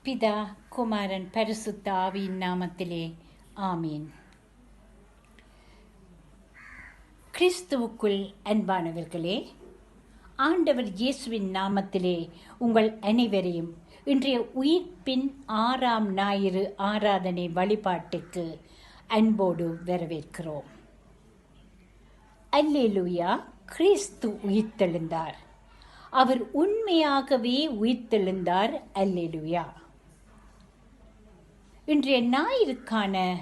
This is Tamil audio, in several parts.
பிதா, குமாரன், பரிசுத்த ஆவியின் நாமத்திலே ஆமீன். கிறிஸ்துவுக்குள் அன்பானவர்களே, ஆண்டவர் இயேசுவின் நாமத்திலே உங்கள் அனைவரையும் இன்றைய உயிர்ப்பின் 6ஆம் ஞாயிறு ஆராதனை வழிபாட்டுக்கு அன்போடு வரவேற்கிறோம். அல்லேலூயா! கிறிஸ்து உயிர்த்தெழுந்தார். அவர் உண்மையாகவே உயிர்த்தெழுந்தார். அல்லேலூயா! இன்றைய ஞாயிறுக்கான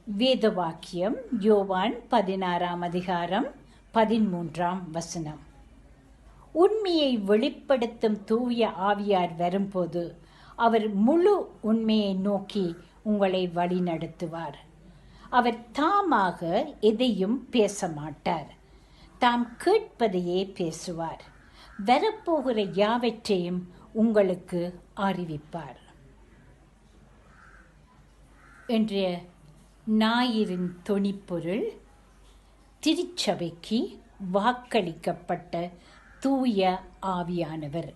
வேத வாக்கியம் யோவான் 16ஆம் அதிகாரம் 13ஆம் வசனம். உண்மையை வெளிப்படுத்தும் தூய ஆவியார் வரும்போது அவர் முழு உண்மையை நோக்கி உங்களை வழிநடத்துவார். அவர் தாமாக எதையும் பேச மாட்டார். தாம் கேட்பதையே பேசுவார். வரப்போகிற யாவற்றையும் உங்களுக்கு அறிவிப்பார். இன்றைய ஞாயிறின் தொனிப்பொருள் திருச்சபைக்கு வாக்களிக்கப்பட்ட தூய ஆவியானவர்.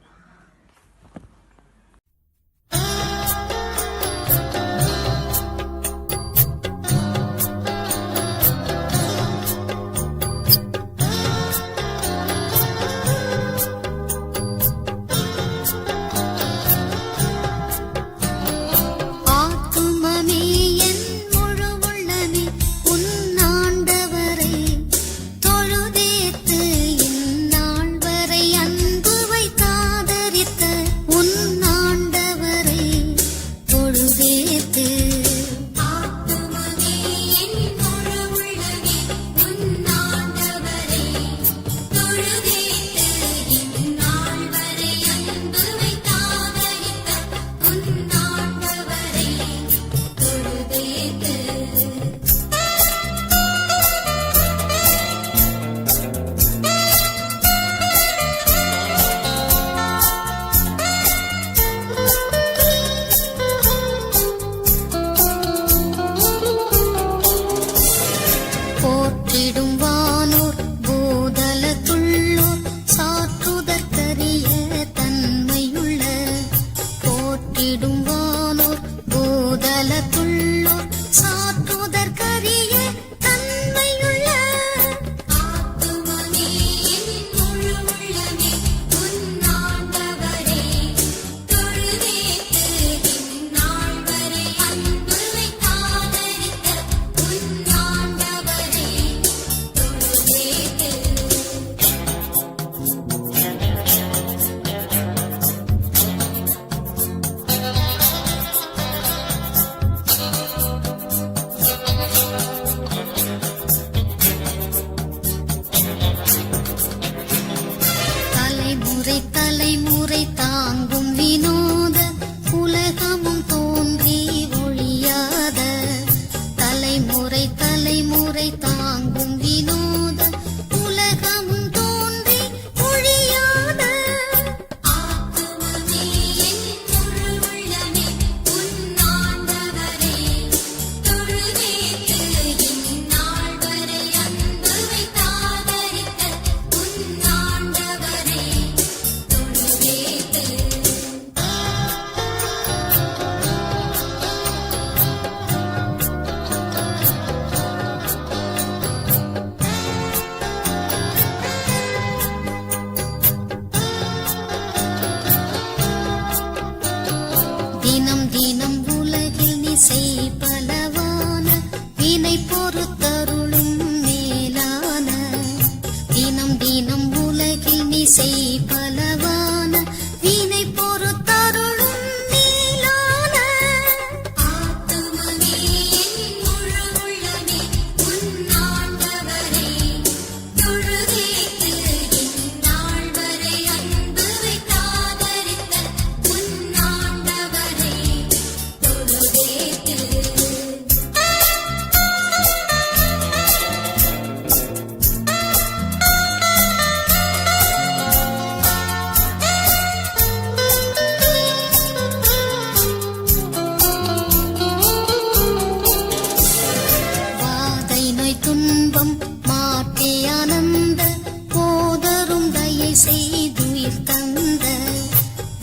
செய்துயிர் தந்த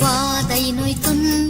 வாதை நோய் துன்ப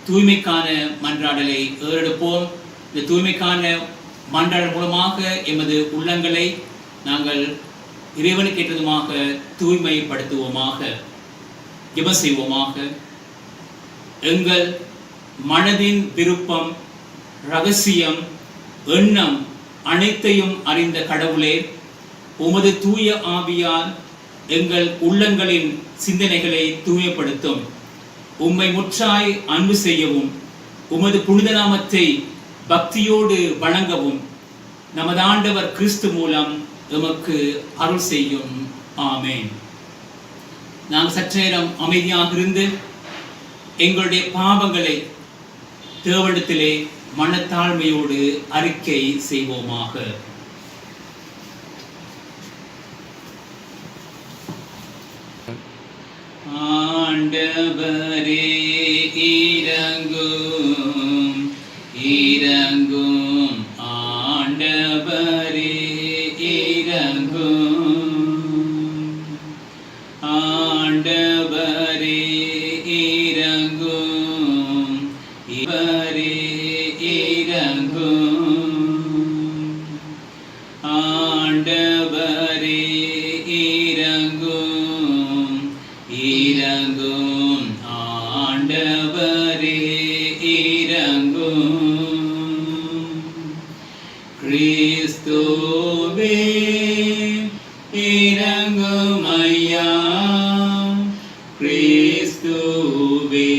தூய்மைக்கான மன்றாடலை ஏறெடுப்போம். இந்த தூய்மைக்கான மன்றாடல் மூலமாக எமது உள்ளங்களை நாங்கள் இறைவனுக்கு ஏற்றதுமாக தூய்மைப்படுத்துவோமாக. ஜெபம் செய்வோமாக. எங்கள் மனதின் விருப்பம், ரகசியம், எண்ணம் அனைத்தையும் அறிந்த கடவுளே, உமது தூய ஆவியால் எங்கள் உள்ளங்களின் சிந்தனைகளை தூய்மைப்படுத்தும். உம்மை முற்றாய் அன்பு செய்யவும், உமது புனித நாமத்தை பக்தியோடு வணங்கவும் நமது ஆண்டவர் கிறிஸ்து மூலம் எமக்கு அருள் செய்யும். ஆமேன். நாங்கள் சற்று நேரம் அமைதியாக இருந்து எங்களுடைய பாவங்களை தேவனிடத்திலே மனத்தாழ்மையோடு அறிக்கை செய்வோமாக. ஆண்டவரே இரங்கும், இரங்கும். ஆண்டவரே இரங்கும், ஆண்டவரே இரங்கும், இவரே இரங்கும். ஆண்டவரே இரங்கும், இரங்கும். ஆண்டவரே இரங்கும். கிறிஸ்துவே இரங்கும் ஐயா, கிறிஸ்துவே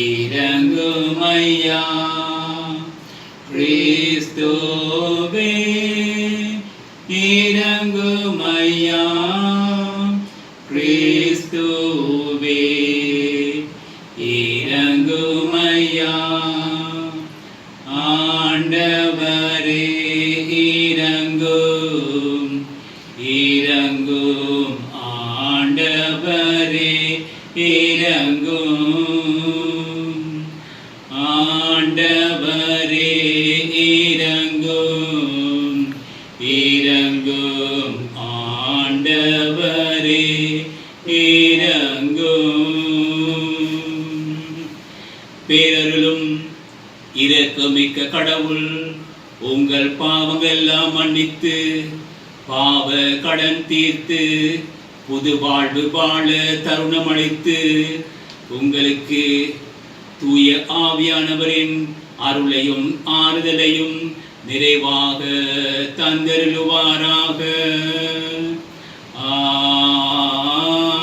இரங்கும் ஐயா, கிறிஸ்துவே இரங்கும் ஐயா, கிறிஸ்துவே இரங்கும் ஐயா. ஆண்டவரே இரங்கும், இரங்கும். ஆண்டவரே இரங்கும், ஆண்டவரே இரங்கும், இரங்கும். ஆண்டவரே இரங்கும். பேரருளும் இரக்கமிக்க கடவுள் உங்கள் பாவங்கள் எல்லாம் மன்னித்து பாவ கடன் தீர்த்து புது வாழ்வு வாழ தருணம் அளித்து உங்களுக்கு தூய ஆவியானவரின் அருளையும் ஆறுதலையும் நிறைவாக தந்தருளுவாராக.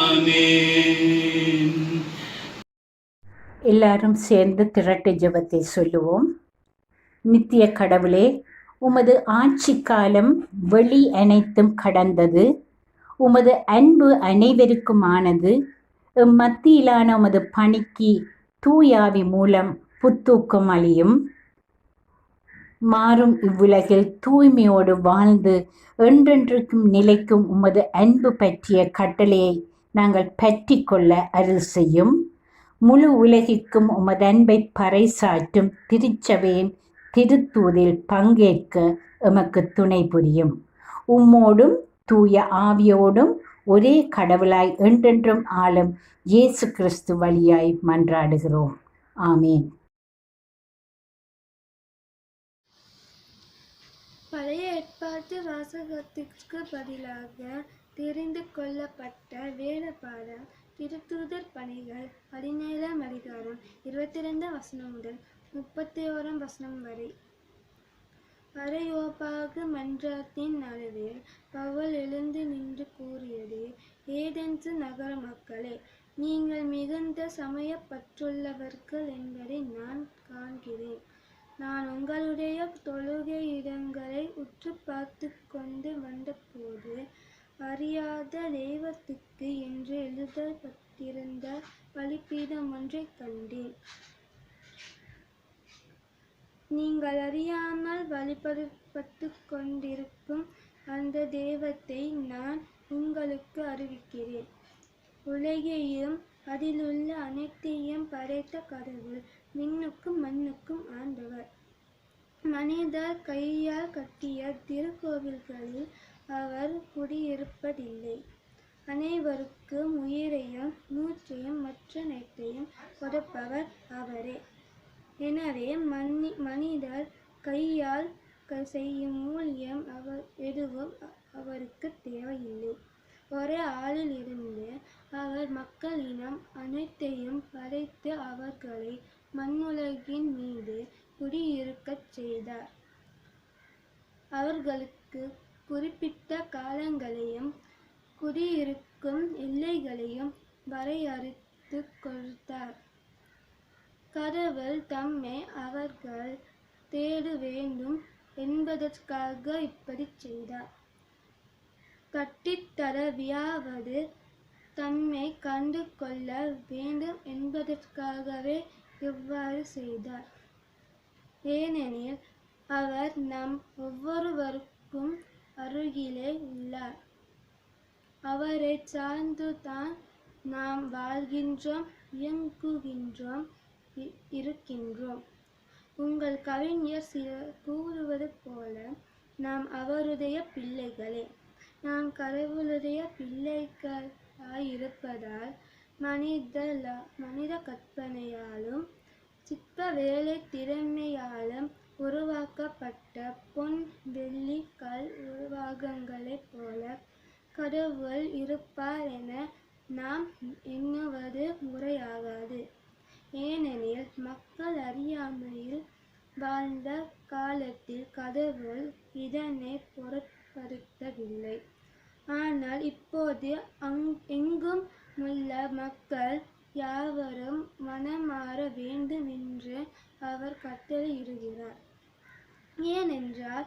ஆமென். எல்லாரும் சேர்ந்து திரட்டு ஜெபத்தை சொல்லுவோம். நித்திய கடவுளே, உமது ஆட்சி காலம் வெளி அனைத்தும் கடந்தது. உமது அன்பு அனைவருக்குமானது. மத்தியிலான உமது பணிக்கு தூயாவி மூலம் புத்தூக்கம் அளியும். மாறும் இவ்வுலகில் தூய்மையோடு வாழ்ந்து என்றென்றைக்கும் நிலைக்கும் உமது அன்பு பற்றிய கட்டளையை நாங்கள் பற்றி கொள்ள அருள் செய்யும். முழு உலகிற்கும் உமது அன்பை பறைசாற்றும் திருச்சபையின் திருத்தூதில் பங்கேற்க எமக்கு துணை புரியும். உம்மோடும் தூய ஆவியோடும் ஒரே கடவுளாய் என்றென்றும் ஆளும் இயேசு கிறிஸ்து வழியாய் மன்றாடுகிறோம். ஆமேன். பழைய ஏற்பாட்டு வாசகத்திற்கு பதிலாக தெரிந்து கொள்ளப்பட்ட வேத பாடம் திருத்தூதர் பணிகள் 17ஆம் அதிகாரம் 22 வசனம் முதல் 31 வசனம் வரை. அரையோப்பாகு மன்றத்தின் நடுவில் பவுல் எழுந்து நின்று கூறியது: ஏதென்சு நகர மக்களே, நீங்கள் மிகுந்த சமயப்பற்றுள்ளவர்கள் என்பதை நான் காண்கிறேன். நான் உங்களுடைய தொழுகை இடங்களை உற்று பார்த்து கொண்டு வந்தபோது அறியாத தெய்வத்துக்கு என்று எழுதப்பட்டிருந்த பலிபீடம் ஒன்றை கண்டேன். நீங்கள் அறியாமல் வழிபட்டு கொண்டிருக்கும் அந்த தெய்வத்தை நான் உங்களுக்கு அறிவிக்கிறேன். உலகையும் அதிலுள்ள அனைத்தையும் படைத்த கடவுள், விண்ணுக்கும் மண்ணுக்கும் ஆண்டவர். மனிதர் கையால் கட்டிய திருக்கோவில்களில் அவர் குடியிருப்பதில்லை. அனைவருக்கும் உயிரையும் மூச்சையும் மற்றனைத்தையும் கொடுப்பவர் அவரே. எனவே மனிதர் கையால் செய்யும் ஊழியம் எதுவும் அவருக்கு தேவையில்லை. ஒரே ஆளில் இருந்து அவர் மக்களினம் அனைத்தையும் படைத்து அவர்களை மண்ணுலகின் மீது குடியிருக்கச் செய்தார். அவர்களுக்கு குறிப்பிட்ட காலங்களையும் குடியிருக்கும் எல்லைகளையும் வரையறுத்து கொடுத்தார். கடவுள் தம்மை அவர்கள் தேட வேண்டும் என்பதற்காக இப்படி செய்தார். கட்டித்தரவியாவது தம்மை கண்டு கொள்ள வேண்டும் என்பதற்காகவே இவ்வாறு செய்தார். ஏனெனில் அவர் நம் ஒவ்வொருவருக்கும் அருகிலே உள்ளார். அவரை சார்ந்துதான் நாம் வாழ்கின்றோம், இயங்குகின்றோம், இருக்கின்றோம். உங்கள் கவிஞர் சிலர் கூறுவது போல நாம் அவருடைய பிள்ளைகளே. நாம் கடவுளுடைய பிள்ளைகளாயிருப்பதால் மனித கற்பனையாலும் சிற்ப வேலை திறமையாலும் உருவாக்கப்பட்ட பொன் வெள்ளி கல் உருவகங்களைப் போல கடவுள் இருப்பார் என நாம் எண்ணுவது முறையாகாது. ஏனெனில் மக்கள் அறியாமையில் வாழ்ந்த காலத்தில் கடவுள் இதனை பொருட்படுத்தவில்லை. ஆனால் இப்போது எங்கும் உள்ள மக்கள் யாவரும் மனமாற வேண்டும் என்று அவர் கட்டளையிடுகிறார். ஏனென்றால்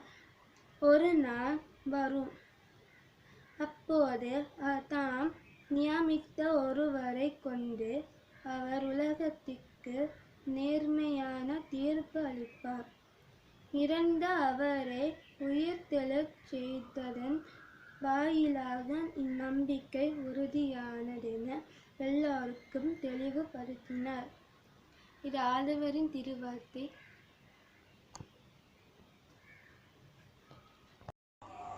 ஒரு நாள் வரும், அப்போது தாம் நியமித்த ஒருவரை கொண்டு அவர் உலகத்திற்கு நேர்மையான தீர்ப்பு அளிப்பார். இறந்த அவரை உயிர்த்தெழச் செய்ததன் வாயிலாக இந்நம்பிக்கை உறுதியானதென எல்லாருக்கும் தெளிவுபடுத்தினார். இது ஆண்டவரின் திருவார்த்தை.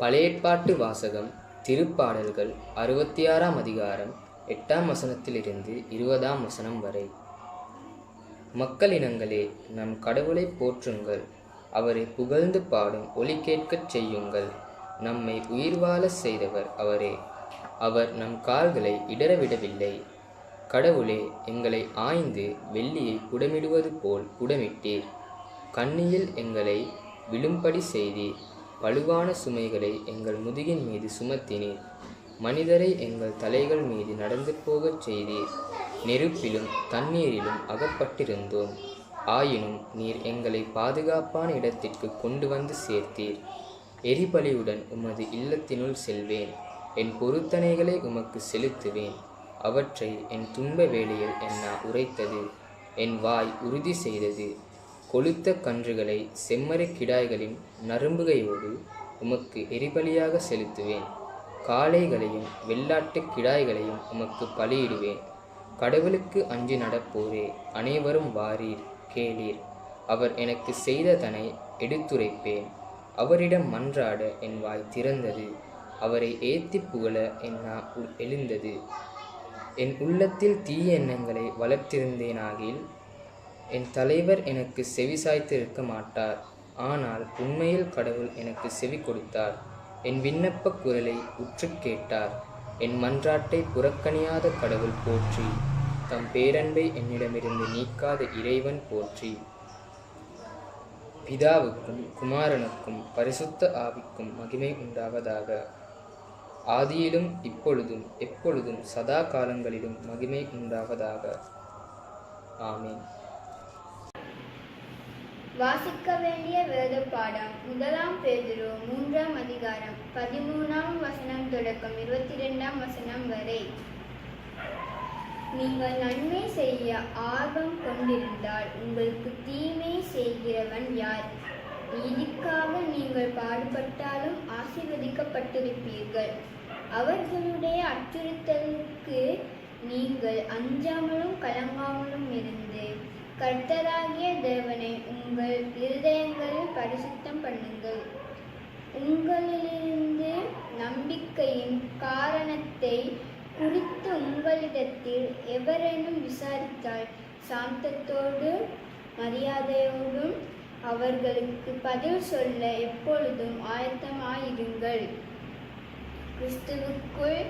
பழைய ஏற்பாட்டு வாசகம். திருப்பாடல்கள் 66ஆம் அதிகாரம் 8ஆம் வசனத்திலிருந்து 20ஆம் வசனம் வரை. மக்களினங்களே, நம் கடவுளை போற்றுங்கள், அவரை புகழ்ந்து பாடும் ஒலி கேட்கச் செய்யுங்கள். நம்மை உயிர் வாழ செய்தவர் அவரே. அவர் நம் கால்களை இடரவிடவில்லை. கடவுளே, எங்களை ஆய்ந்து வெள்ளியை புடமிடுவது போல் புடமிட்டீர். கண்ணியில் எங்களை விழும்படி செய்தீர். வலுவான சுமைகளை எங்கள் முதுகின் மீது சுமத்தினீர். மனிதரை எங்கள் தலைகள் மீது நடந்து போகச் செய்தீர். நெருப்பிலும் தண்ணீரிலும் அகப்பட்டிருந்தோம். ஆயினும் நீர் எங்களை பாதுகாப்பான இடத்திற்கு கொண்டு வந்து சேர்த்தீர். எரிபலியுடன் உமது இல்லத்தினுள் செல்வேன். என் பொருத்தனைகளை உமக்கு செலுத்துவேன். அவற்றை என் துன்ப வேளையில் என்னா உரைத்தது. என் வாய் உறுதி செய்தது. கொழுத்த கன்றுகளை செம்மறி கிடாய்களின் நறும்புகையோடு உமக்கு எரிபலியாக செலுத்துவேன். காளைகளையும் வெள்ளாட்டு கிடாய்களையும் உமக்கு பலியிடுவேன். கடவுளுக்கு அஞ்சி நடப்போரே, அனைவரும் வாரீர், கேளீர். அவர் எனக்கு செய்ததனை எடுத்துரைப்பேன். அவரிடம் மன்றாட என் வாய் திறந்தது. அவரை ஏத்தி புகழ என் நா எழுந்தது. என் உள்ளத்தில் தீய எண்ணங்களை வளர்த்திருந்தேனாகில் என் தலைவர் எனக்கு செவி சாய்த்திருக்க மாட்டார். ஆனால் உண்மையில் கடவுள் எனக்கு செவி கொடுத்தார். என் விண்ணப்ப குரலை உற்று கேட்டார். என் மன்றாட்டை புறக்கணியாத கடவுள் போற்றி. தம் பேரன்பை என்னிடமிருந்து நீக்காத இறைவன் போற்றி. பிதாவுக்கும் குமாரனுக்கும் பரிசுத்த ஆவிக்கும் மகிமை உண்டாவதாக. ஆதியிலும் இப்பொழுதும் எப்பொழுதும் சதா காலங்களிலும் மகிமை உண்டாவதாக. ஆமீன். வாசிக்க வேண்டிய வேத பாடம் 1 பேதுரு 3ஆம் அதிகாரம் 13ஆம் வசனம் தொடக்கம் 22ஆம் வசனம் வரை. நீங்கள் நன்மை செய்ய ஆர்வம் கொண்டிருந்தால் உங்களுக்கு தீமை செய்கிறவன் யார்? நீதிக்காக நீங்கள் பாடுபட்டாலும் ஆசீர்வதிக்கப்பட்டிருப்பீர்கள். அவர்களுடைய அச்சுறுத்தலுக்கு நீங்கள் அஞ்சாமலும் கலங்காமலும் இருந்து கர்த்தராகிய தேவனை உங்கள் இருதயங்களில் பரிசுத்தம் பண்ணுங்கள். உங்களிலிருந்து நம்பிக்கையின் காரணத்தை குறித்து உங்களிடத்தில் எவரேனும் விசாரித்தால் சாந்தத்தோடு மரியாதையோடும் அவர்களுக்கு பதில் சொல்ல எப்பொழுதும் ஆயத்தமாயிருங்கள். கிறிஸ்துவுக்குள்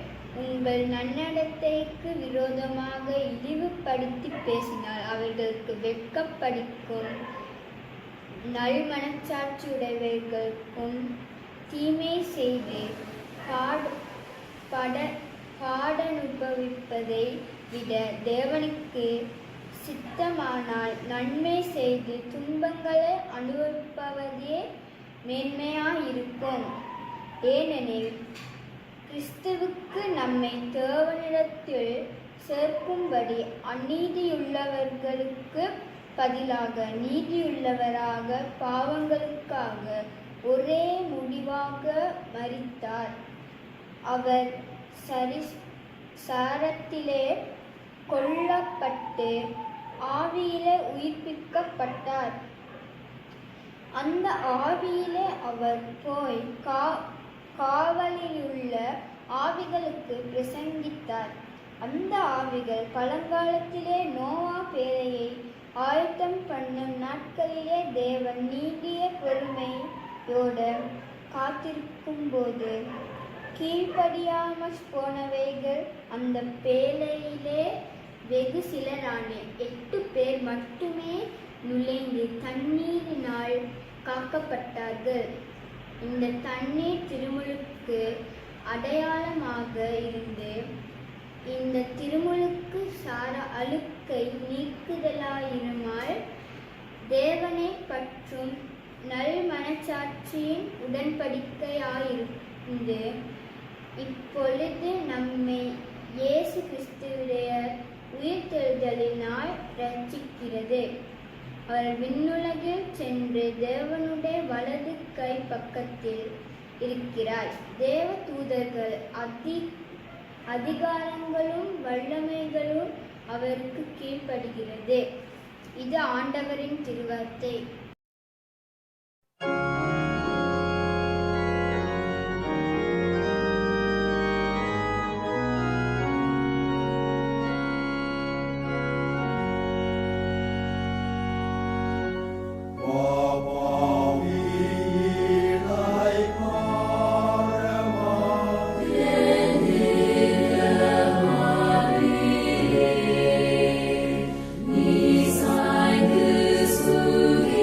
உங்கள் நன்னடத்தைக்கு விரோதமாக இழிவுபடுத்தி பேசினால் அவர்களுக்கு வெட்கப்படிக்கும் நல்மனச்சாட்சியுடையவர்களுக்கும் தீமை செய்து பாடனுபவிப்பதை விட தேவனுக்கு சித்தமானால் நன்மை செய்து துன்பங்களை அனுபவிப்பதே மேன்மையாயிருக்கும். ஏனெனில் கிறிஸ்துவுக்கு நம்மை தேவனிடத்தில் சேர்க்கும்படி அநீதியுள்ளவர்களுக்கு பதிலாக நீதியுள்ளவராக பாவங்களுக்காக ஒரே முடிவாக மரித்தார். அவர் சாரத்திலே கொல்லப்பட்டு ஆவியிலே உயிர்ப்பிக்கப்பட்டார். அந்த ஆவியிலே அவர் போய் காவலிலுள்ள ஆவிகளுக்கு பிரசங்கித்தார். அந்த ஆவிகள் பழங்காலத்திலே நோவா பேழையை ஆயத்தம் பண்ணும் நாட்களிலே தேவன் நீடிய பொறுமையோடு காத்திருக்கும் போது கீழ்ப்படியாமல் போனவைகள் அந்த பேழையிலே வெகு சிலரான 8 பேர் மட்டுமே நுழைந்து தண்ணீரினால் காக்கப்பட்டார்கள். இந்த தண்ணீர் திருமுழுக்கு அடையாளமாக இருந்து இந்த திருமுழுக்கு சார அழுக்கை நீக்குதலாயிருமால் தேவனை பற்றும் நல் மனச்சாட்சியின் உடன்படிக்கையாயிருந்து இப்பொழுது நம்மை இயேசு கிறிஸ்துவுடைய உயிர்த்தெழுதலினால் இரட்சிக்கிறது. அவர் விண்ணுலகில் சென்று தேவனுடைய வலது கை பக்கத்தில் இருக்கிறார். தேவ தூதர்கள் அதிகாரங்களும் வல்லமைகளும் அவருக்கு கீழ்ப்படுகிறது. இது ஆண்டவரின் திருவார்த்தை. Ni sein Gesuch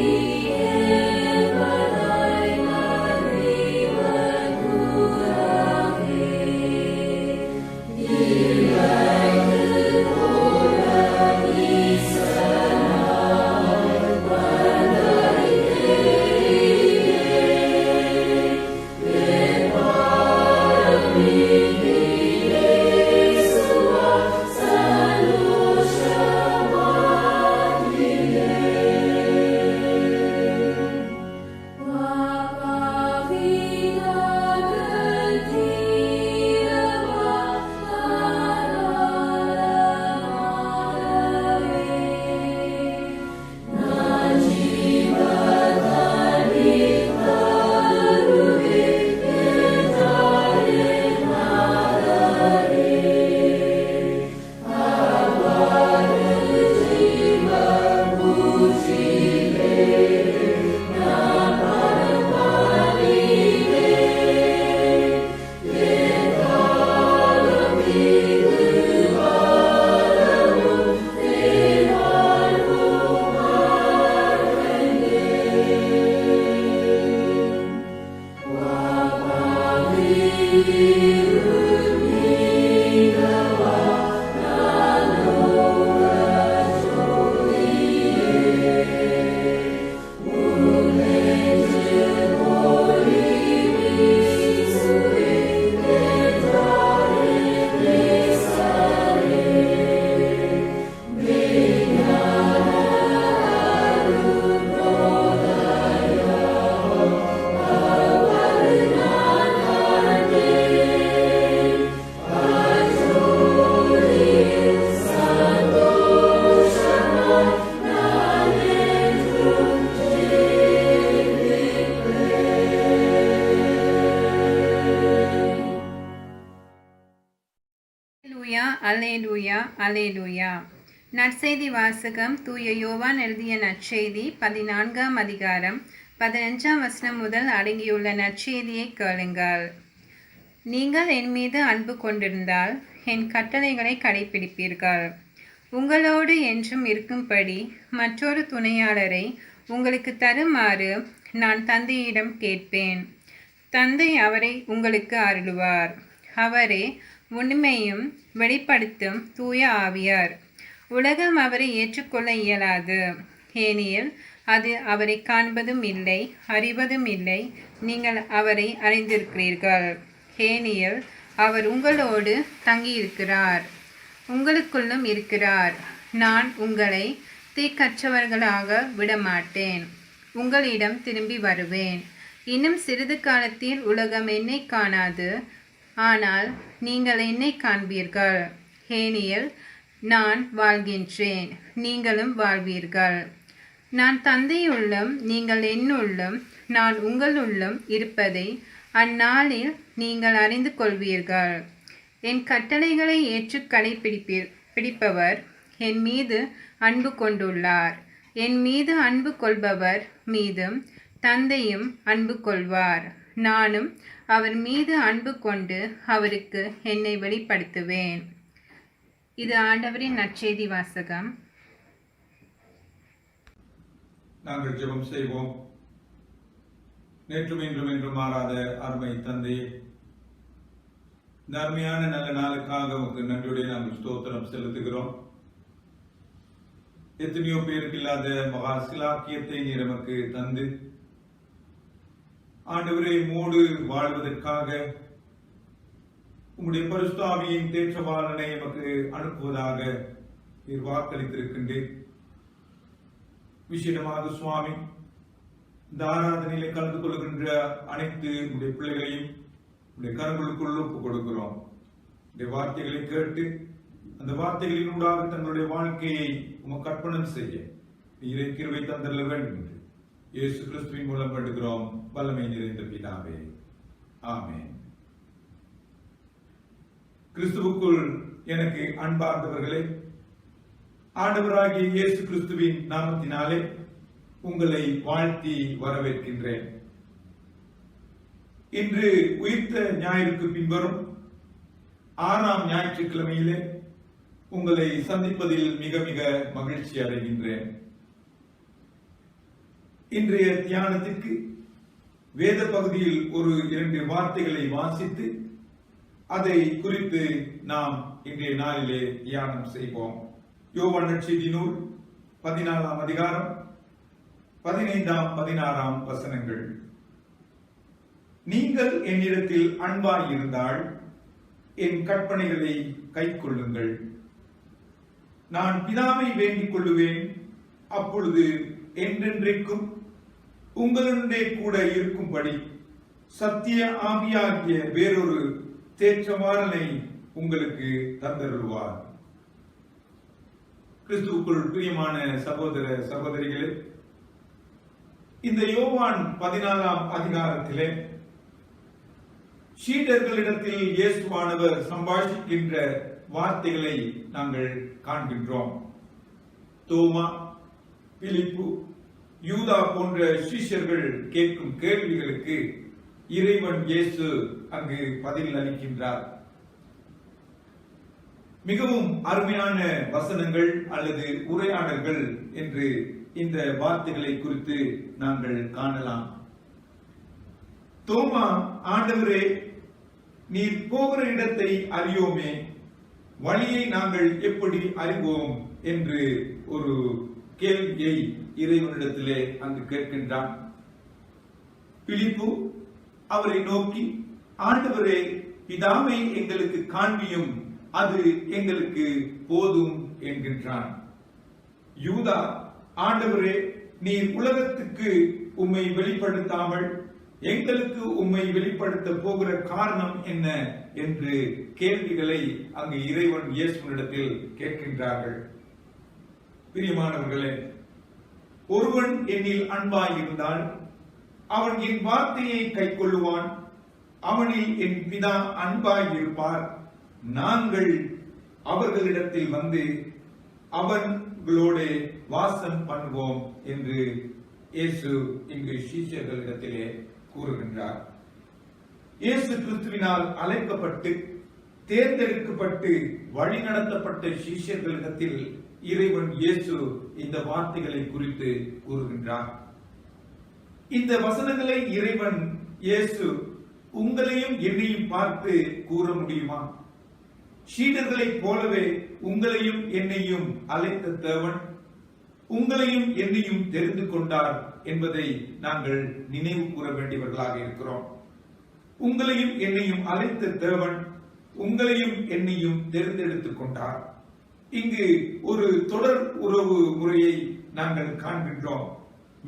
அல்லேலூயா அல்லேலூயா. நற்செய்தி வாசகம். தூய யோவான் எழுதிய நற்செய்தி 14ஆம் அதிகாரம் 15ஆம் வசனம் முதல் அடங்கியுள்ள நற்செய்தியை கேளுங்கள். நீங்கள் என் மீது அன்பு கொண்டிருந்தால் என் கட்டளைகளை கடைப்பிடிப்பீர்கள். உங்களோடு என்றும் இருக்கும்படி மற்றொரு துணையாளரை உங்களுக்கு தருமாறு நான் தந்தையிடம் கேட்பேன். தந்தை அவரை உங்களுக்கு அருளுவார். அவரே உண்மையும் வெளிப்படுத்தும் தூய ஆவியார். உலகம் அவரை ஏற்றுக்கொள்ள இயலாது, ஏனெனில் அது அவரை காண்பதும் இல்லை, அறிவதும் இல்லை. நீங்கள் அவரை அறிந்திருக்கிறீர்கள், ஏனெனில் அவர் உங்களோடு தங்கியிருக்கிறார், உங்களுக்குள்ளும் இருக்கிறார். நான் உங்களை தீக்கற்றவர்களாக விடமாட்டேன். உங்களிடம் திரும்பி வருவேன். இன்னும் சிறிது காலத்தில் உலகம் என்னை காணாது, ஆனால் நீங்கள் என்னை காண்பீர்கள், ஏனெனில் நான் வாழ்கின்றேன், நீங்களும் வாழ்வீர்கள். நான் தந்தையுள்ளும் நீங்கள் என்னுள்ளும் நான் உங்களுள்ளும் இருப்பதை அந்நாளில் நீங்கள் அறிந்து கொள்வீர்கள். என் கட்டளைகளை ஏற்று கடைப்பிடிப்பவர் என் மீது அன்பு கொண்டுள்ளார். என் மீது அன்பு கொள்பவர் மீதும் தந்தையும் அன்பு கொள்வார். நானும் அவர் மீது அன்பு கொண்டு அவருக்கு என்னை வெளிப்படுத்துவேன். இது ஆண்டவரின் நற்செய்தி வாசகம். நாங்கள் ஜெபம் செய்வோம். நேற்றும் இன்றும் என்றும் மாறாத அருமை தந்தையே, இந்த அருமையான நல்ல நாளுக்காக உமக்கு நன்றியுடைய நாங்கள் ஸ்தோத்திரம் செலுத்துகிறோம். எத்தனையோ பேருக்கு இல்லாத மகா சிலாக்கியத்தை நீர் நமக்கு தந்து ஆண்டவரை மூடு வாழ்வதற்காக உம்முடைய பரிசுத்த ஆவியின் தேற்றவாளனை நமக்கு அனுப்புவதாக நீர் வாக்களித்திருக்கின்றேன். விசேடமாக சுவாமி, இந்த ஆராதனையிலே கலந்து கொள்கின்ற அனைத்து உடைய பிள்ளைகளையும் உடைய கரங்களுக்குள் ஒப்புக் கொடுக்கிறோம். இந்த வார்த்தைகளை கேட்டு அந்த வார்த்தைகளின் ஊடாக தங்களுடைய வாழ்க்கையை உமக்கு அர்ப்பணம் செய்ய நீரை கிருபை தந்தல்ல வேண்டும் என்று இயேசு கிறிஸ்துவின் மூலம் வேண்டுகிறோம், வல்லமை நிறைந்த பிதாவே, ஆமென். கிறிஸ்துவுக்குள் எனக்கு அன்பார்ந்தவர்களே, ஆண்டவராகிய இயேசு கிறிஸ்துவின் நாமத்தினாலே உங்களை வாழ்த்தி வரவேற்கின்றேன். இன்று உயிர்த்த ஞாயிற்கு பின்வரும் 6ஆம் ஞாயிற்றுக்கிழமையிலே உங்களை சந்திப்பதில் மிக மிக மகிழ்ச்சி அடைகின்றேன். இன்றைய தியானத்திற்கு வேத பகுதியில் ஒரு 2 வார்த்தைகளை வாசித்து அதை குறித்து நாம் இன்றைய நாளிலே தியானம் செய்வோம். யோவான் நற்செய்தி நூல் 14ஆம் அதிகாரம் 15ஆம் 16ஆம் வசனங்கள். நீங்கள் என்னிடத்தில் அன்பாய் இருந்தால் என் கற்பனைகளை கைக்கொள்ளுங்கள். நான் பிதாவை வேண்டிக் கொள்ளுவேன், அப்பொழுது என்றென்றைக்கும் உங்களுடைய கூட இருக்கும்படி சத்திய ஆவியாகிய வேறொரு தேற்றவாளனை உங்களுக்கு தந்தருள்வார். கிறிஸ்துவுக்குள் பிரியமான சகோதர சகோதரிகளே, இந்த யோவான் 14ஆம் அதிகாரத்திலே சீடர்களிடத்தில் இயேசுவானவர் சம்பாஷிக்கின்ற வார்த்தைகளை நாங்கள் காண்கின்றோம். தோமா, பிலிப்பு, யூதா போன்ற சீஷர்கள் கேட்கும் கேள்விகளுக்கு இறைவன் இயேசு அங்கு பதில் அளிக்கின்றார். மிகவும் அருமையான வசனங்கள் அல்லது உரையாடல்கள் என்று இந்த வார்த்தைகளை குறித்து நாங்கள் காணலாம். தோமா, ஆண்டவரே, நீர் போகிற இடத்தை அறியோமே, வழியை நாங்கள் எப்படி அறிவோம் என்று ஒரு கேள்வியை இறைவனிடத்திலே அங்கு கேட்கின்றான். பிலிப்பு அவரை நோக்கி, ஆண்டவரே, பிதாவை எங்களுக்கு காண்பியும், அது எங்களுக்கு போதும் என்கின்றான். யூதா, ஆண்டவரே, நீர் உலகத்துக்கு உம்மை வெளிப்படுத்தாமல் எங்களுக்கு உம்மை வெளிப்படுத்த போகிற காரணம் என்ன என்று கேள்விகளை அங்கு இறைவன் இயேசுவினிடத்தில் கேட்கின்றார்கள். பிரியமானவர்களே, ஒருவன் என்னில் அன்பாயிருந்தால் அவன் என் வார்த்தையை கைக்கொள்ளுவான், அவனில் என் பிதா அன்பாயிருப்பார், நாங்கள் அவர்களிடத்தில் வந்து அவர்களோட வாசம் பண்ணுவோம் என்று இயேசு இங்கு சீஷர்களிடத்திலே கூறுகின்றார். இயேசு கிறிஸ்துவினால் அழைக்கப்பட்டு தேர்ந்தெடுக்கப்பட்டு வழிநடத்தப்பட்ட சீஷர்களிடத்தில் இறைவன் இயேசு இந்த வார்த்தைகளை குறித்து கூறுகின்றார். இந்த வசனங்களை இறைவன் இயேசு உங்களையும் என்னையும் பார்த்து கூற முடியுமா? சீடர்களைப் போலவே உங்களையும் என்னையும் அழைத்த தேவன் உங்களையும் என்னையும் தெரிந்து கொண்டார் என்பதை நாங்கள் நினைவு கூற வேண்டியவர்களாக இருக்கிறோம். உங்களையும் என்னையும் அழைத்த தேவன் உங்களையும் என்னையும் தேர்ந்தெடுத்துக் கொண்டார். இங்கு ஒரு தொடர் உறவு முறையை நாங்கள் காண்கின்றோம்.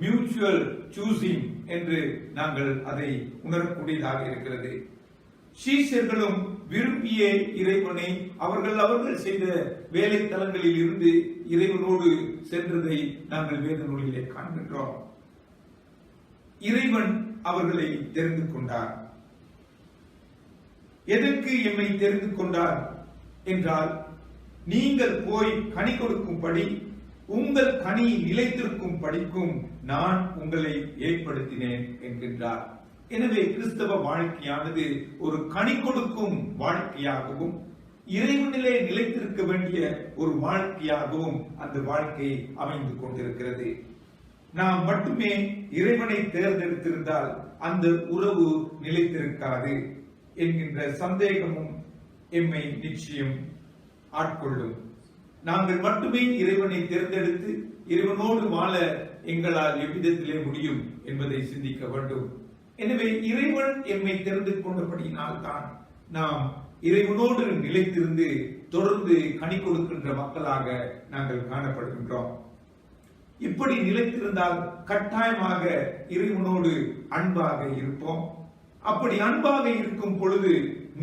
மியூச்சுவல் சூசிங் என்று நாங்கள் அதை உணரக்கூடியதாக இருக்கிறது. சீஷர்களும் விரும்பிய இறைவனை அவர்கள் செய்த வேலை தலங்களில் இருந்து இறைவனோடு சென்றதை நாங்கள் வேத நூலிலே காண்கின்றோம். இறைவன் அவர்களை தெரிந்து கொண்டார். எதற்கு எம்மை தெரிந்து கொண்டார் என்றால், நீங்கள் போய் கனி கொடுக்கும்படி உங்கள் கனி நிலைத்திருக்கும் படிக்கும் நான் உங்களை ஏற்படுத்தினேன் என்கின்றார். எனவே கிறிஸ்தவ வாழ்க்கையானது ஒரு கனி கொடுக்கும் வாழ்க்கையாகவும் இறைவனிலே நிலைத்திருக்க வேண்டிய ஒரு வாழ்க்கையாகவும் அந்த வாழ்க்கை அமைந்து கொண்டிருக்கிறது. நாம் மட்டுமே இறைவனை தேர்ந்தெடுத்திருந்தால் அந்த உறவு நிலைத்திருக்காது என்கின்ற சந்தேகமும் எம்மை நிச்சயம் ஆட்கொள்ளும். நாங்கள் மட்டுமே இறைவனை தேர்ந்தெடுத்து இறைவனோடு வாழ எங்களால் எவ்விதத்திலே முடியும் என்பதை சிந்திக்க வேண்டும். எனவே இறைவன் எம்மை தெரிந்து கொண்டபடியினால் தான் நாம் இறைவனோடு நிலைத்திருந்து தொடர்ந்து கனி கொடுக்கின்ற மக்களாக நாங்கள் காணப்படுகின்றோம். இப்படி நிலைத்திருந்தால் கட்டாயமாக இறைவனோடு அன்பாக இருப்போம். அப்படி அன்பாக இருக்கும் பொழுது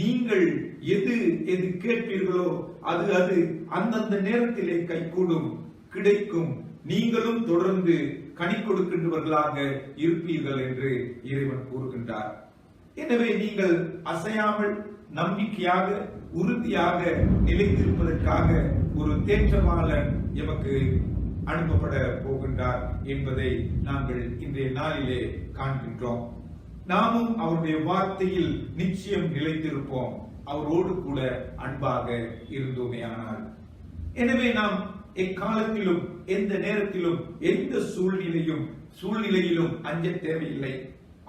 நீங்கள் எது எது கேட்பீர்களோ அது அந்தந்த நேரத்திலே கைகூடும், கிடைக்கும். நீங்களும் தொடர்ந்து கனி கொடுக்கின்றவர்களாக இருப்பீர்கள் என்று இறைவன் கூறுகின்றார். எனவே நீங்கள் அசையாமல் நம்பிக்கையாக உறுதியாக நிலைத்திருப்பதற்காக ஒரு தேற்றவாளன் எமக்கு அனுப்பப்பட போகின்றார் என்பதை நாங்கள் இன்றைய நாளிலே காண்கின்றோம். நாமும் அவருடைய வார்த்தையில் நிச்சயம் நிலைத்திருப்போம், அவரோடு கூட அன்பாக இருந்தோமே ஆனால். எனவே நாம் எக்காலத்திலும் எந்த நேரத்திலும் எந்த சூழ்நிலையிலும் அஞ்ச தேவையில்லை.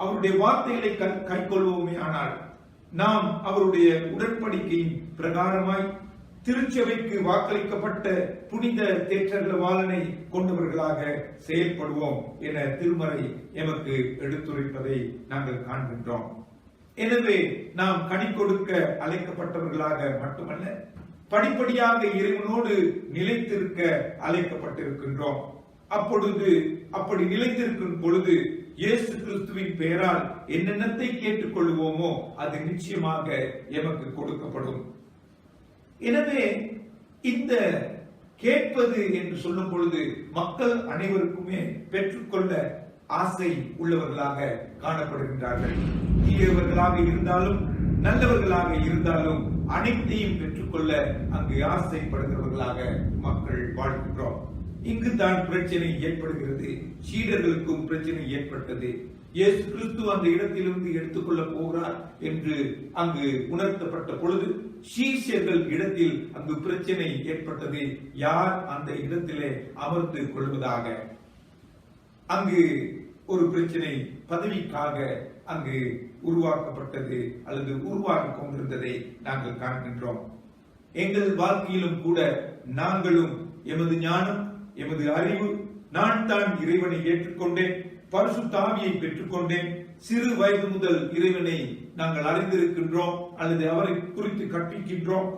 அவருடைய வார்த்தைகளை கைக்கொள்வோமே ஆனால் நாம் அவருடைய உடன்படிக்கையின் பிரகாரமாய் திருச்சபைக்கு வாக்களிக்கப்பட்ட புனித தேற்றவாளனை கொண்டவர்களாக செயல்படுவோம் என திருமறை எமக்கு எடுத்துரைப்பதை நாங்கள் காண்கின்றோம். எனவே நாம் கனி கொடுக்க அழைக்கப்பட்டவர்களாக மட்டுமல்ல, படிப்படியாக இறைவனோடு நிலைத்திருக்க அழைக்கப்பட்டிருக்கின்றோம். அப்படி நிலைத்திருக்கும் பொழுது இயேசு கிறிஸ்துவின் பெயரால் என்னென்னத்தை கேட்டுக்கொள்வோமோ அது நிச்சயமாக எமக்கு கொடுக்கப்படும். எனவே இந்த கேட்பது என்று சொல்லும் பொழுது மக்கள் அனைவருக்குமே பெற்றுக்கொள்ள ஆசை உள்ளவர்களாக காணப்படுகின்றார்கள். தீயவர்களாக இருந்தாலும் நல்லவர்களாக இருந்தாலும் அனைத்தையும் பெற்றுக்கொள்ள அங்கு ஆசைப்படுகிறவர்களாக மக்கள் வாழ்கின்றோம். இங்குதான் பிரச்சனை ஏற்படுகிறது. சீடர்களுக்கும் பிரச்சனை ஏற்பட்டது. இயேசு கிறிஸ்து அந்த இடத்திலிருந்து எடுத்துக்கொள்ள போகிறார் என்று அங்கு உணர்த்தப்பட்ட பொழுது சீஷர்கள் இடத்தில் அங்கு பிரச்சனை ஏற்பட்டது. யார் அந்த இடத்திலே அமர்ந்து கொள்வதாக அங்கு ஒரு பிரச்சனை பதவிக்காக அங்கு உருவாக்கப்பட்டது அல்லது உருவாக்கிக் கொண்டிருந்ததை நாங்கள் காண்கின்றோம். எங்கள் வாழ்க்கையிலும் கூட நாங்களும் எமது ஞானம், எமது அறிவு, நான் தான் இறைவனை ஏற்றுக்கொண்டேன், பரிசுத்த ஆவியை பெற்றுக்கொண்டேன், சிறு வயது முதல் இறைவனை நாங்கள் அறிந்திருக்கின்றோம் அல்லது அவரை குறித்து கற்பிக்கின்றோம்,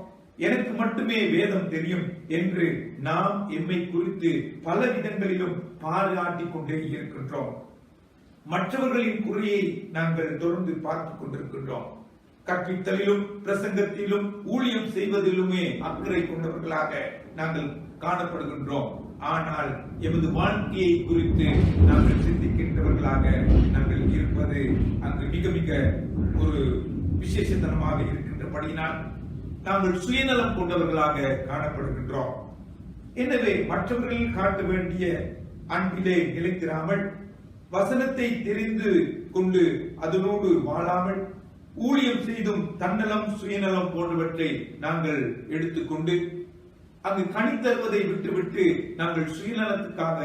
எனக்கு மட்டுமே வேதம் தெரியும் என்று நாம் எம்மை குறித்து பல விதங்களிலும் பாராட்டிக் கொண்டே இருக்கின்றோம். மற்றவர்களின் குறையை நாங்கள் தொடர்ந்து பார்த்துக் கொண்டிருக்கின்றோம். கற்பித்தலிலும் பிரசங்கத்திலும் ஊழியம் செய்வதிலுமே அக்கறை கொண்டவர்களாக நாங்கள் காணப்படுகின்றோம். ஆனால் எமது வாழ்க்கையை குறித்து நாங்கள் சிந்திக்கின்றவர்களாக நாங்கள் இருப்பது அங்கு மிக மிக ஒரு விசேஷத்தனமாக இருக்கின்றபடியினால் நாங்கள் சுயநலம் கொண்டவர்களாக காணப்படுகின்றோம். எனவே மற்றவர்கள் காட்ட வேண்டிய அன்பிலே நிலைத்திராமல், வசனத்தை தெரிந்து கொண்டு அதனோடு வாழாமல், ஊழியம் செய்தும் தன்னலம் சுயநலம் போன்றவற்றை நாங்கள் எடுத்துக்கொண்டு அங்கு கனி தருவதை விட்டுவிட்டு நாங்கள் சுயநலத்துக்காக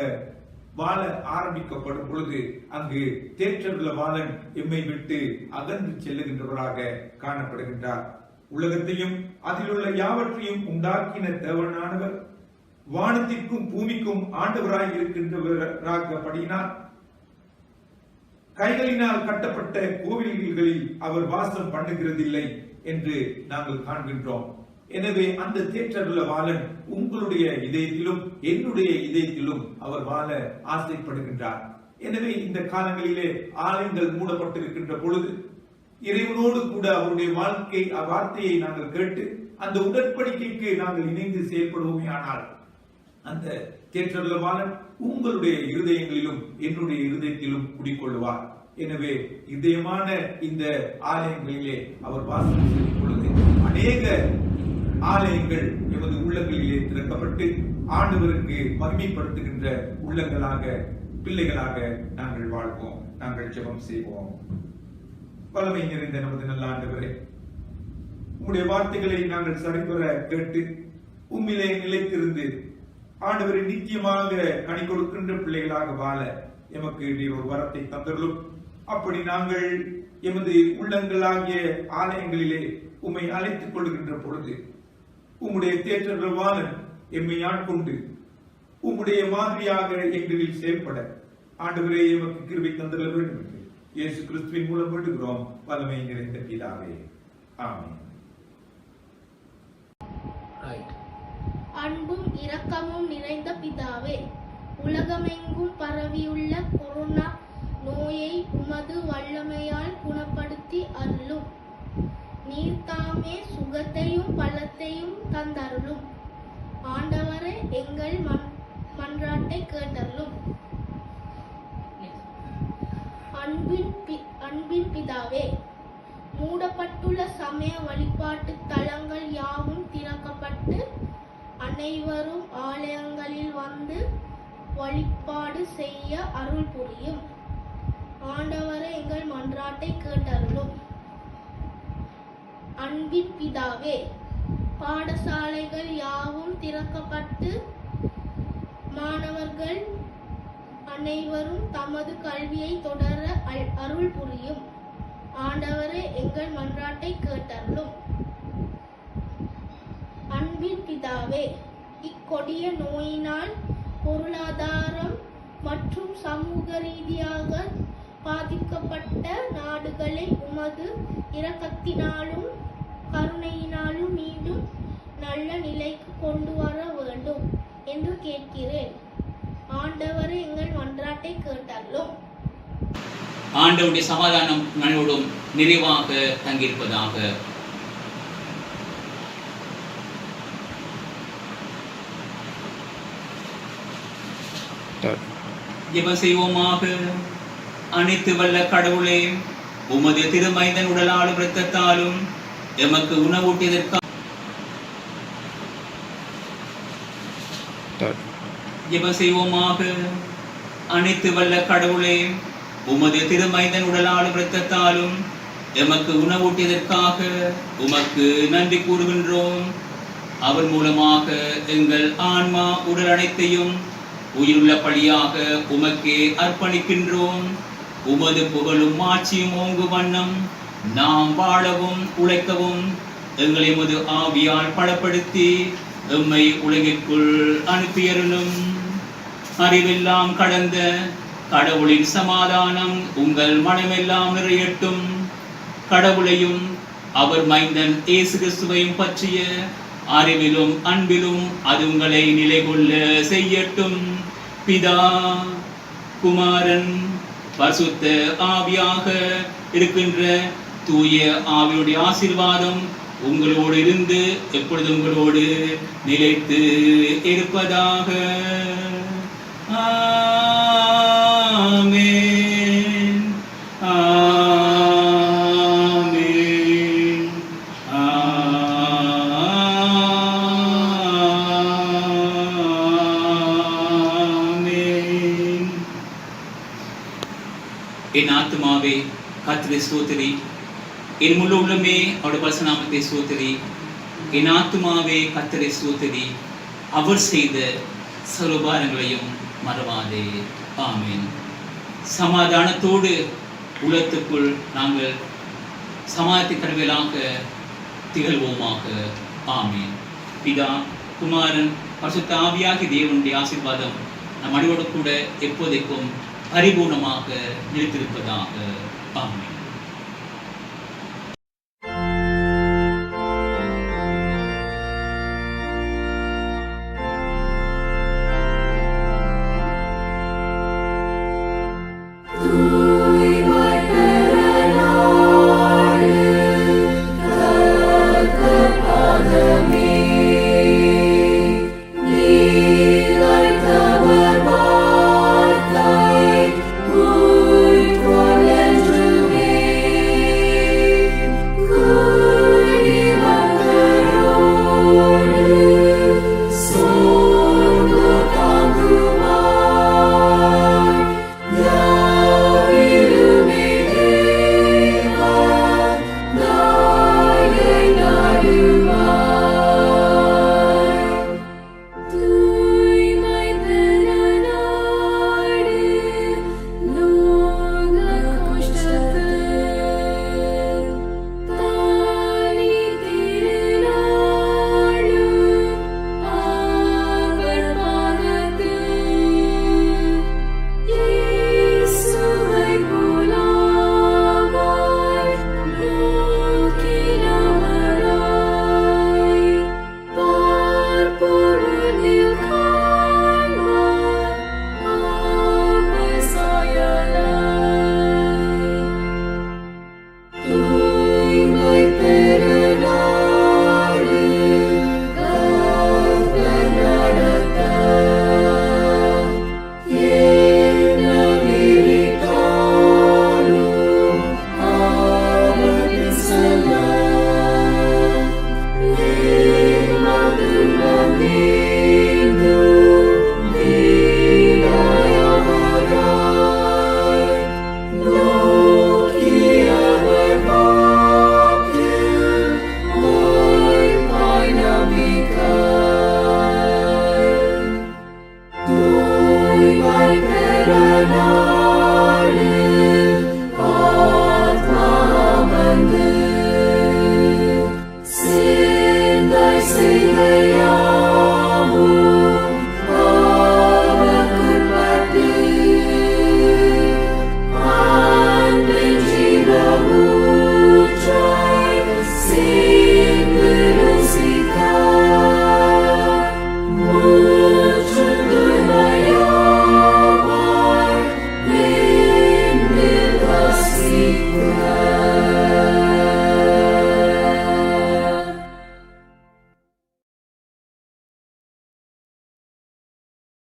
வாழ ஆரம்பிக்கப்படும் பொழுது அங்கு தேற்றருள்ள வாழன் எம்மை விட்டு அகன்று செல்லுகின்றவராக காணப்படுகின்றார். உலகத்தையும் அதில் உள்ள யாவற்றையும் உண்டாக்கின தேவனானவர் வானத்திற்கும் பூமிக்கும் ஆண்டவராய் இருக்கின்றவராகப்படினார் கைகளினால் கட்டப்பட்ட கோவில்களில் அவர் வாசம் பண்ணுகிறதில்லை என்று நாங்கள் காண்கின்றோம். எனவே அந்த தேற்றருள்ள வாழன் உங்களுடைய இதயத்திலும் என்னுடைய இதயத்திலும் அவர் வாழ ஆசைப்படுகின்றார். எனவே இந்த காலங்களிலே ஆலயங்கள் மூடப்பட்டிருக்கின்ற பொழுது இறைவனோடு கூட அவருடைய வார்த்தையை நாங்கள் கேட்டு அந்த உடன்படிக்கைக்கு நாங்கள் இணைந்து செயல்படுவோமே ஆனால் அந்த தேற்றருள்ள வாழன் உங்களுடைய இருதயங்களிலும் என்னுடைய இருதயத்திலும் குடிக்கொள்வார். எனவே இதயமான இந்த ஆலயங்களிலே அவர் வாசம் செய்யும் பொழுது அநேக ஆலயங்கள் எமது உள்ளங்களிலே திறக்கப்பட்டு ஆண்டவருக்கு மகிமைப்படுத்துகின்ற உள்ளங்களாக, பிள்ளைகளாக நாங்கள் வாழ்வோம். நாங்கள் ஜெபம் செய்வோம். வல்லமை நிறைந்த நமது நல்ல ஆண்டவரே, உம்முடைய வார்த்தைகளை நாங்கள் சரிவர கேட்டு உம்மிலே நிலைத்திருந்து ஆண்டவரை நித்தியமாக கனி கொடுக்கின்ற பிள்ளைகளாக வாழ எமக்கு நீர் ஒரு வரத்தை தந்தருளும். அப்படி நாங்கள் எமது உள்ளங்களாகிய ஆலயங்களிலே உம்மை அழைத்துக் கொள்கின்ற பொழுது உம்முடைய தேற்றருள்ள வாழன் எம்மை ஆட்கொண்டு உம்முடைய மாதிரியாக எங்களில் செயல்பட ஆண்டவரே எமக்கு கிருபை தந்தருள வேண்டும் என்று இயேசு கிறிஸ்துவின் மூலம் வேண்டுகிறோம். வல்லமை நிறைந்த பிதாவே, ஆமென். அன்பும் இரக்கமும் நிறைந்த பிதாவே, உலகமெங்கும் பரவியுள்ள கொரோனா நோயை உமது வல்லமையால் குணப்படுத்தி அருளும். நீர்தாமே சுகத்தையும் பலத்தையும் தந்தருளும். ஆண்டவரே, எங்கள் மன்றாட்டை கேட்டருளும். அன்பின் பிதாவே, மூடப்பட்டுள்ள சமய வழிபாட்டு தலங்கள் யாவும் திறக்கப்பட்டு அனைவரும் ஆலயங்களில் வந்து வழிபாடு செய்ய அருள் புரியும். ஆண்டவரே, எங்கள் மன்றாட்டை கேட்டருளும். அன்பின் பிதாவே, பாடசாலைகள் யாவும் திறக்கப்பட்டு மாணவர்கள் அனைவரும் தமது கல்வியை தொடர அருள் புரியும். ஆண்டவரே, எங்கள் மன்றாட்டை கேட்டருளும். அன்பின் பிதாவே, இக்கொடிய நோயினால் பொருளாதாரம் மற்றும் சமூக ரீதியாக பாதிக்கப்பட்ட நாடுகளை உமது இரக்கத்தினாலும் கருணையினாலும் மீண்டும் நல்ல நிலைக்கு கொண்டு வர வேண்டும் என்று கேட்கிறேன். ஆண்டவரே, எங்கள் மன்றாட்டை கேட்டருளும். ஆண்டவருடைய சமாதானம் நம்மோடும் நிறைவாக தங்கியிருப்பதாக. ஜெபம் செய்வோமாக. அனைத்து வல்ல கடவுளே, உமது திருமைந்தன் உடலாலும் இரத்தத்தாலும் எமக்கு உணவூட்டியதற்காக ஜெபம் செய்வோமாக. அனைத்து வல்ல கடவுளே, உமது திருமைந்தன் உடலாலும் இரத்தத்தாலும் எமக்கு உணவூட்டியதற்காக உமக்கு நன்றி கூறுகின்றோம். அவர் மூலமாக எங்கள் ஆன்மா உடல் அனைத்தையும் உயிருள்ள பழியாக உமக்கே அர்ப்பணிக்கின்றோம். உமது புகழும் ஆட்சியும் ஓங்கு வண்ணம் நாம் வாழவும் உழைக்கவும் எங்களை உமது ஆவியால் பலப்படுத்தி எம்மை உலகிற்குள் அனுப்பியருளும். அறிவெல்லாம் கடந்த கடவுளின் சமாதானம் உங்கள் மனமெல்லாம் நிறையட்டும். கடவுளையும் அவர் மைந்தன் இயேசு கிறிஸ்துவையும் பற்றிய அறிவிலும் அன்பிலும் அது உங்களை நிலை கொள்ள செய்யட்டும். பிதா, குமாரன், பரிசுத்த ஆவியாக இருக்கின்ற தூய ஆவியுடைய ஆசீர்வாதம் உங்களோடு இருந்து எப்பொழுது உங்களோடு நிலைத்து இருப்பதாக. ஆமென். ஆமென். ஆமென். என் ஆத்மாவே கர்த்தரை ஸ்தோத்திரி, என் முழு உள்ளமே அவருடைய பரிசுநாமத்தை ஸ்தோத்திரி. என் ஆத்மாவே கர்த்தரை ஸ்தோத்திரி, அவர் செய்த சர்வபாரங்களையும் மறவாதே. ஆமென். சமாதானத்தோடு உலகத்துக்குள் நாங்கள் சமாதானத்தை கடவுளாக திகழ்வோமாக. ஆமென். பிதா, குமாரன், பரிசுத்த ஆவியாகிய தேவனுடைய ஆசீர்வாதம் நம் அடியோடு கூட எப்போதைக்கும் பரிபூர்ணமாக நிலைத்திருப்பதாக. ஆமென். Say